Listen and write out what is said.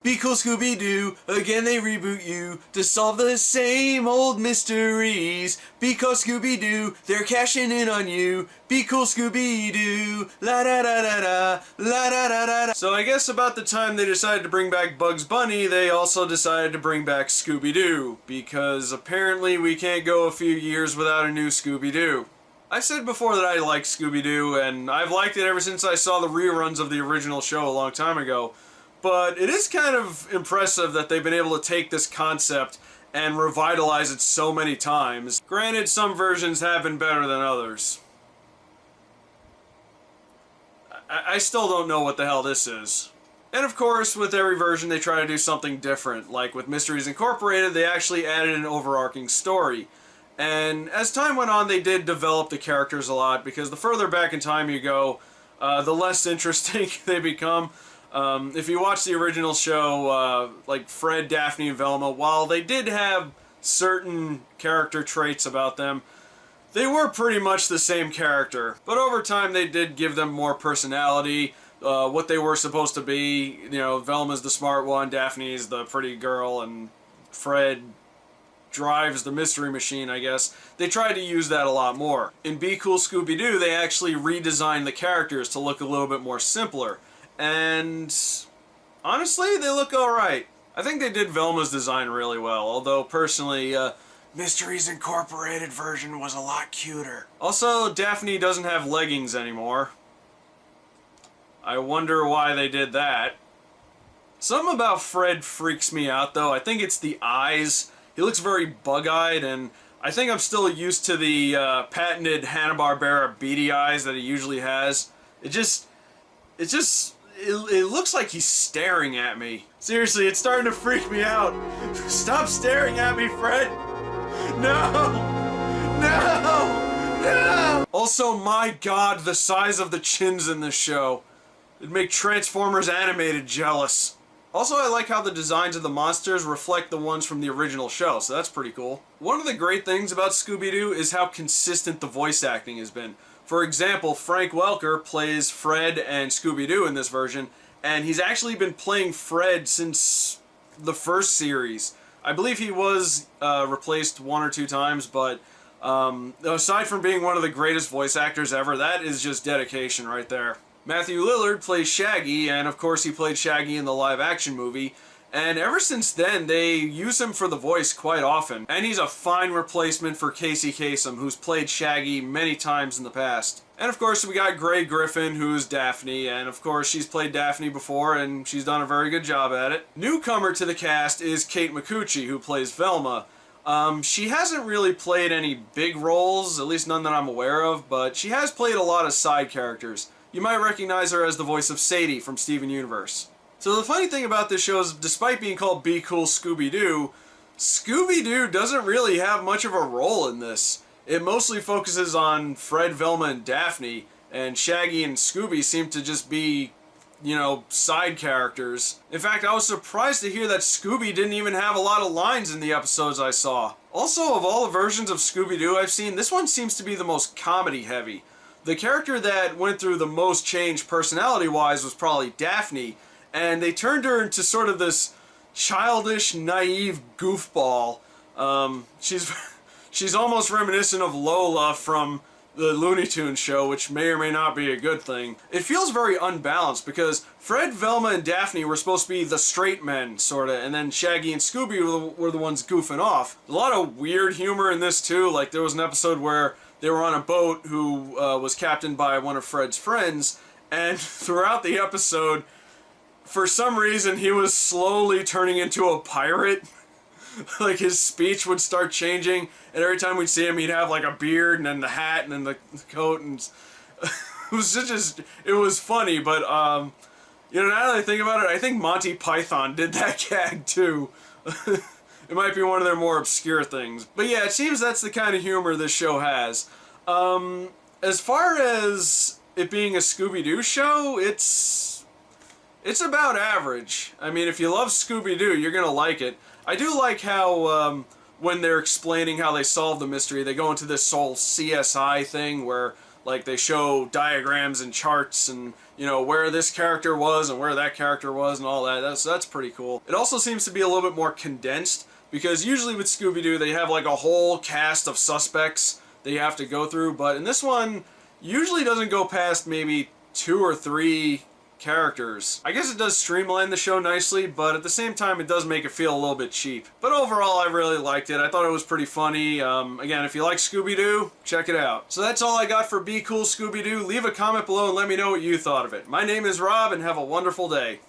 Be cool, Scooby-Doo, again they reboot you to solve the same old mysteries. Because Scooby-Doo, they're cashing in on you. Be cool, Scooby-Doo, la-da-da-da-da, la-da-da-da-da. So I guess about the time they decided to bring back Bugs Bunny, they also decided to bring back Scooby-Doo. Because apparently we can't go a few years without a new Scooby-Doo. I said before that I like Scooby-Doo, and I've liked it ever since I saw the reruns of the original show a long time ago. But it is kind of impressive that they've been able to take this concept and revitalize it so many times. Granted, some versions have been better than others. I still don't know what the hell this is. And of course, with every version they try to do something different. Like with Mysteries Incorporated, they actually added an overarching story. And as time went on, they did develop the characters a lot, because the further back in time you go, the less interesting they become. If you watch the original show, like Fred, Daphne, and Velma, while they did have certain character traits about them, they were pretty much the same character. But over time they did give them more personality, what they were supposed to be. You know, Velma's the smart one, Daphne's the pretty girl, and Fred drives the mystery machine, I guess. They tried to use that a lot more. In Be Cool Scooby-Doo, they actually redesigned the characters to look a little bit more simpler. And honestly, they look alright. I think they did Velma's design really well, although personally, Mysteries Incorporated version was a lot cuter. Also, Daphne doesn't have leggings anymore. I wonder why they did that. Something about Fred freaks me out, though. I think it's the eyes. He looks very bug-eyed, and I think I'm still used to the patented Hanna-Barbera beady eyes that he usually has. It looks like he's staring at me. Seriously, it's starting to freak me out. Stop staring at me, Fred! No! No! No! Also, my god, the size of the chins in this show. It'd make Transformers Animated jealous. Also, I like how the designs of the monsters reflect the ones from the original show, so that's pretty cool. One of the great things about Scooby-Doo is how consistent the voice acting has been. For example, Frank Welker plays Fred and Scooby-Doo in this version, and he's actually been playing Fred since the first series. I believe he was replaced one or two times, but aside from being one of the greatest voice actors ever, that is just dedication right there. Matthew Lillard plays Shaggy, and of course he played Shaggy in the live-action movie. And ever since then, they use him for the voice quite often. And he's a fine replacement for Casey Kasem, who's played Shaggy many times in the past. And of course, we got Grey Griffin, who's Daphne, and of course, she's played Daphne before, and she's done a very good job at it. Newcomer to the cast is Kate Micucci, who plays Velma. She hasn't really played any big roles, at least none that I'm aware of, but she has played a lot of side characters. You might recognize her as the voice of Sadie from Steven Universe. So the funny thing about this show is, despite being called Be Cool Scooby-Doo, Scooby-Doo doesn't really have much of a role in this. It mostly focuses on Fred, Velma, and Daphne, and Shaggy and Scooby seem to just be, you know, side characters. In fact, I was surprised to hear that Scooby didn't even have a lot of lines in the episodes I saw. Also, of all the versions of Scooby-Doo I've seen, this one seems to be the most comedy-heavy. The character that went through the most change personality-wise was probably Daphne, and they turned her into sort of this childish, naive goofball. She's almost reminiscent of Lola from the Looney Tunes show, which may or may not be a good thing. It feels very unbalanced, because Fred, Velma, and Daphne were supposed to be the straight men, sorta, and then Shaggy and Scooby were the ones goofing off. A lot of weird humor in this, too. Like, there was an episode where they were on a boat who was captained by one of Fred's friends, and throughout the episode, for some reason, he was slowly turning into a pirate. Like, his speech would start changing, and every time we'd see him, he'd have, like, a beard, and then the hat, and then the coat, and it was just, it was funny, but, you know, now that I think about it, I think Monty Python did that gag, too. It might be one of their more obscure things. But yeah, it seems that's the kind of humor this show has. As far as it being a Scooby-Doo show, it's about average. I mean, if you love Scooby-Doo, you're gonna like it. I do like how, when they're explaining how they solve the mystery, they go into this whole CSI thing where Like, they show diagrams and charts and, you know, where this character was and where that character was and all that. That's pretty cool. It also seems to be a little bit more condensed, because usually with Scooby-Doo they have like a whole cast of suspects that you have to go through, but in this one usually doesn't go past maybe 2 or 3 characters. I guess it does streamline the show nicely, but at the same time it does make it feel a little bit cheap. But overall, I really liked it. I thought it was pretty funny. Again, if you like Scooby-Doo, check it out. So that's all I got for Be Cool Scooby-Doo. Leave a comment below and let me know what you thought of it. My name is Rob, and have a wonderful day.